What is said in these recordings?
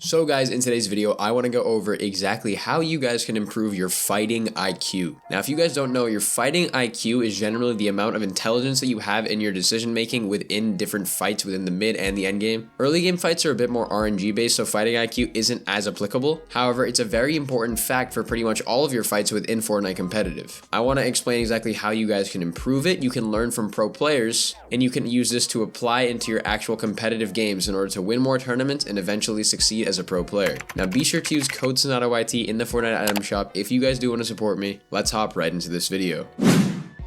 So guys, in today's video, I want to go over exactly how you guys can improve your fighting IQ. Now, if you guys don't know, your fighting IQ is generally the amount of intelligence that you have in your decision making within different fights within the mid and the end game. Early game fights are a bit more RNG based, so fighting IQ isn't as applicable. However, it's a very important fact for pretty much all of your fights within Fortnite competitive. I want to explain exactly how you guys can improve it. You can learn from pro players, and you can use this to apply into your actual competitive games in order to win more tournaments and eventually succeed as a pro player. Now be sure to use code Sonata YT in the Fortnite item shop if you guys do want to support me. Let's hop right into this video.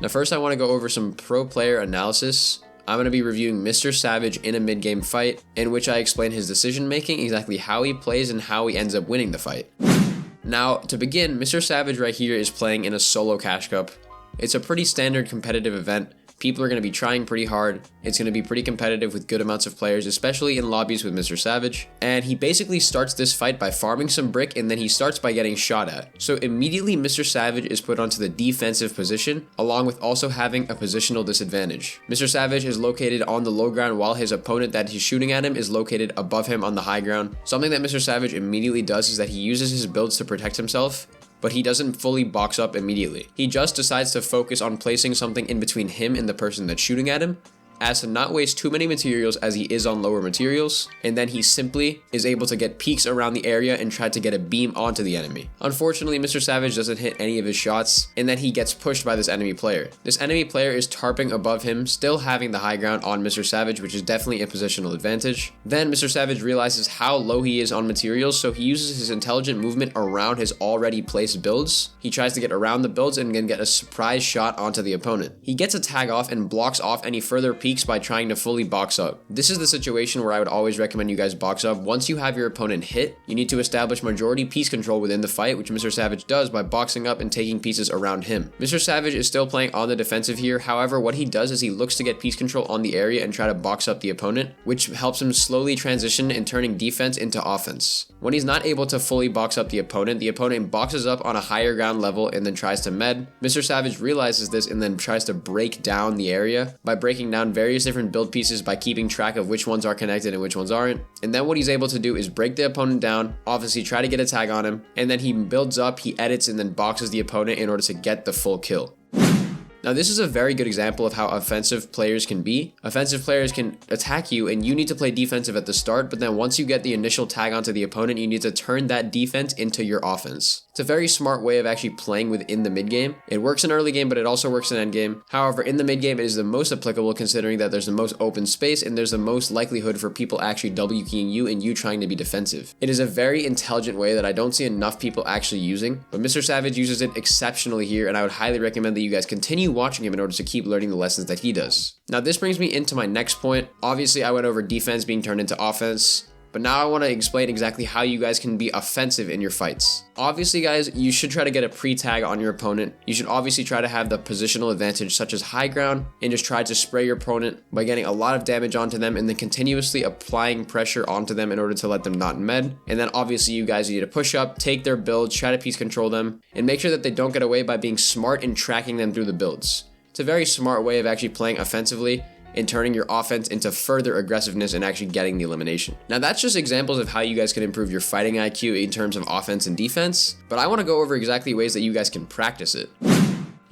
Now first I want to go over some pro player analysis. I'm going to be reviewing MrSavage in a mid-game fight, in which I explain his decision making, exactly how he plays and how he ends up winning the fight. Now to begin, MrSavage right here is playing in a solo cash cup. It's a pretty standard competitive event. People are going to be trying pretty hard. It's going to be pretty competitive with good amounts of players, especially in lobbies with MrSavage. And he basically starts this fight by farming some brick, and then he starts by getting shot at. So immediately MrSavage is put onto the defensive position, along with also having a positional disadvantage. MrSavage is located on the low ground while his opponent that he's shooting at him is located above him on the high ground. Something that MrSavage immediately does is that he uses his builds to protect himself, but he doesn't fully box up immediately. He just decides to focus on placing something in between him and the person that's shooting at him, as to not waste too many materials as he is on lower materials, and then he simply is able to get peeks around the area and try to get a beam onto the enemy. Unfortunately, MrSavage doesn't hit any of his shots, and then he gets pushed by this enemy player. This enemy player is tarping above him, still having the high ground on MrSavage, which is definitely a positional advantage. Then MrSavage realizes how low he is on materials, so he uses his intelligent movement around his already placed builds. He tries to get around the builds and then get a surprise shot onto the opponent. He gets a tag off and blocks off any further peeks by trying to fully box up. This is the situation where I would always recommend you guys box up. Once you have your opponent hit, you need to establish majority piece control within the fight, which MrSavage does by boxing up and taking pieces around him. MrSavage is still playing on the defensive here. However, what he does is he looks to get piece control on the area and try to box up the opponent, which helps him slowly transition and turning defense into offense. When he's not able to fully box up the opponent boxes up on a higher ground level and then tries to med. MrSavage realizes this and then tries to break down the area by breaking down various different build pieces by keeping track of which ones are connected and which ones aren't. And then what he's able to do is break the opponent down, obviously try to get a tag on him, and then he builds up, he edits, and then boxes the opponent in order to get the full kill. Now this is a very good example of how offensive players can be. Offensive players can attack you and you need to play defensive at the start, but then once you get the initial tag onto the opponent, you need to turn that defense into your offense. It's a very smart way of actually playing within the mid game. It works in early game, but it also works in end game. However, in the mid game, it is the most applicable considering that there's the most open space and there's the most likelihood for people actually wkeying you and you trying to be defensive. It is a very intelligent way that I don't see enough people actually using, but MrSavage uses it exceptionally here, and I would highly recommend that you guys continue watching him in order to keep learning the lessons that he does. Now this brings me into my next point. Obviously I went over defense being turned into offense, but now I want to explain exactly how you guys can be offensive in your fights. Obviously guys, you should try to get a pre-tag on your opponent. You should obviously try to have the positional advantage such as high ground and just try to spray your opponent by getting a lot of damage onto them and then continuously applying pressure onto them in order to let them not med. And then obviously you guys need to push up, take their builds, try to piece control them, and make sure that they don't get away by being smart and tracking them through the builds. It's a very smart way of actually playing offensively and turning your offense into further aggressiveness and actually getting the elimination. Now that's just examples of how you guys can improve your fighting IQ in terms of offense and defense, but I want to go over exactly ways that you guys can practice it.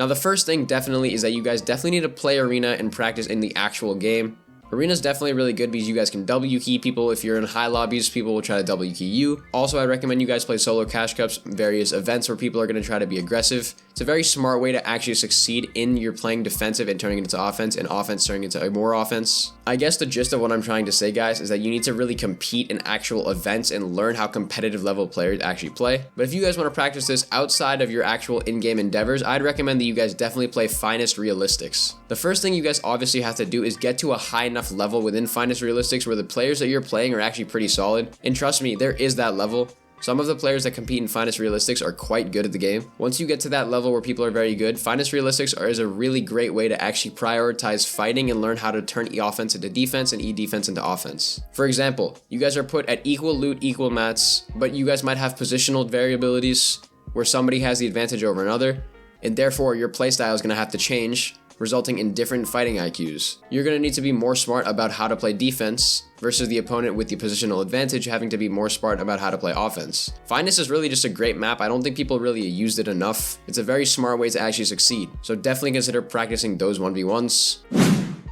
Now the first thing definitely is that you guys definitely need to play Arena and practice in the actual game. Arena is definitely really good because you guys can W key people. If you're in high lobbies, people will try to W key you. Also, I recommend you guys play solo cash cups, various events where people are going to try to be aggressive. It's a very smart way to actually succeed in your playing defensive and turning it into offense, and offense turning into more offense. I guess the gist of what I'm trying to say, guys, is that you need to really compete in actual events and learn how competitive level players actually play. But if you guys want to practice this outside of your actual in-game endeavors, I'd recommend that you guys definitely play Finest Realistics. The first thing you guys obviously have to do is get to a high enough level within Finest Realistics where the players that you're playing are actually pretty solid. And trust me, there is that level. Some of the players that compete in Finest Realistics are quite good at the game. Once you get to that level where people are very good, Finest Realistics is a really great way to actually prioritize fighting and learn how to turn E-offense into defense and E-defense into offense. For example, you guys are put at equal loot, equal mats, but you guys might have positional variabilities where somebody has the advantage over another, and therefore your playstyle is going to have to change resulting in different fighting IQs. You're going to need to be more smart about how to play defense versus the opponent with the positional advantage having to be more smart about how to play offense. Finest is really just a great map. I don't think people really used it enough. It's a very smart way to actually succeed, so definitely consider practicing those 1v1s.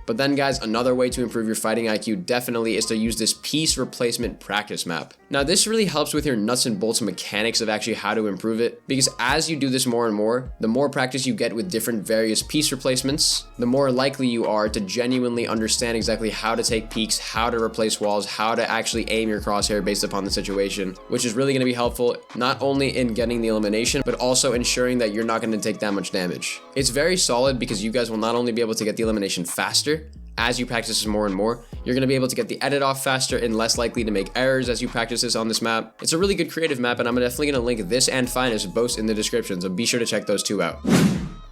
But then guys, another way to improve your fighting IQ definitely is to use this piece replacement practice map. Now this really helps with your nuts and bolts mechanics of actually how to improve it, because as you do this more and more, the more practice you get with different various piece replacements, the more likely you are to genuinely understand exactly how to take peeks, how to replace walls, how to actually aim your crosshair based upon the situation, which is really going to be helpful not only in getting the elimination, but also ensuring that you're not going to take that much damage. It's very solid because you guys will not only be able to get the elimination faster, as you practice this more and more, you're going to be able to get the edit off faster and less likely to make errors as you practice this on this map. It's a really good creative map, and I'm definitely going to link this and Finest both in the description, so be sure to check those two out.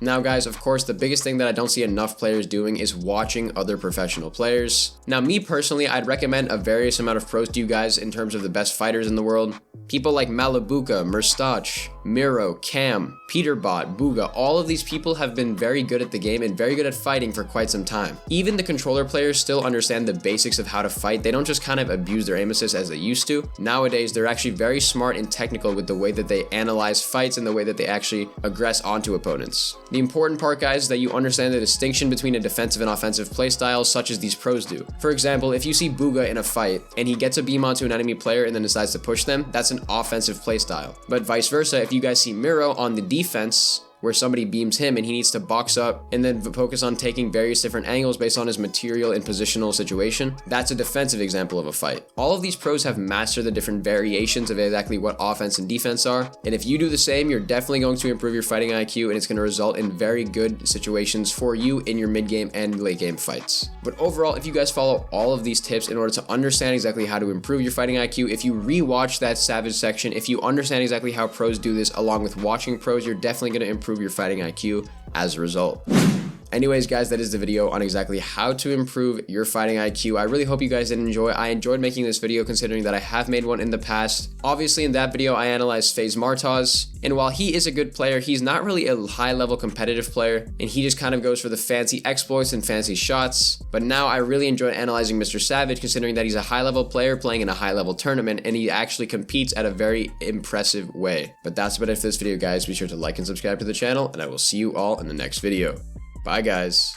Now guys, of course, the biggest thing that I don't see enough players doing is watching other professional players. Now me personally, I'd recommend a various amount of pros to you guys in terms of the best fighters in the world. People like Malibuka, Merstach, Miro, Cam, Peterbot, Booga, all of these people have been very good at the game and very good at fighting for quite some time. Even the controller players still understand the basics of how to fight. They don't just kind of abuse their aim assist as they used to. Nowadays, they're actually very smart and technical with the way that they analyze fights and the way that they actually aggress onto opponents. The important part, guys, is that you understand the distinction between a defensive and offensive playstyle, such as these pros do. For example, if you see Booga in a fight and he gets a beam onto an enemy player and then decides to push them, that's an offensive playstyle. But vice versa, if you guys see Miro on the defense, where somebody beams him and he needs to box up and then focus on taking various different angles based on his material and positional situation, that's a defensive example of a fight. All of these pros have mastered the different variations of exactly what offense and defense are, and if you do the same, you're definitely going to improve your fighting IQ, and it's going to result in very good situations for you in your mid-game and late-game fights. But overall, if you guys follow all of these tips in order to understand exactly how to improve your fighting IQ, if you re-watch that Savage section, if you understand exactly how pros do this along with watching pros, you're definitely going to improve your fighting IQ as a result. Anyways, guys, that is the video on exactly how to improve your fighting IQ. I really hope you guys did enjoy. I enjoyed making this video considering that I have made one in the past. Obviously, in that video, I analyzed FaZe Martaz, and while he is a good player, he's not really a high-level competitive player, and he just kind of goes for the fancy exploits and fancy shots. But now I really enjoy analyzing MrSavage considering that he's a high-level player playing in a high-level tournament, and he actually competes at a very impressive way. But that's about it for this video, guys. Be sure to like and subscribe to the channel, and I will see you all in the next video. Bye, guys.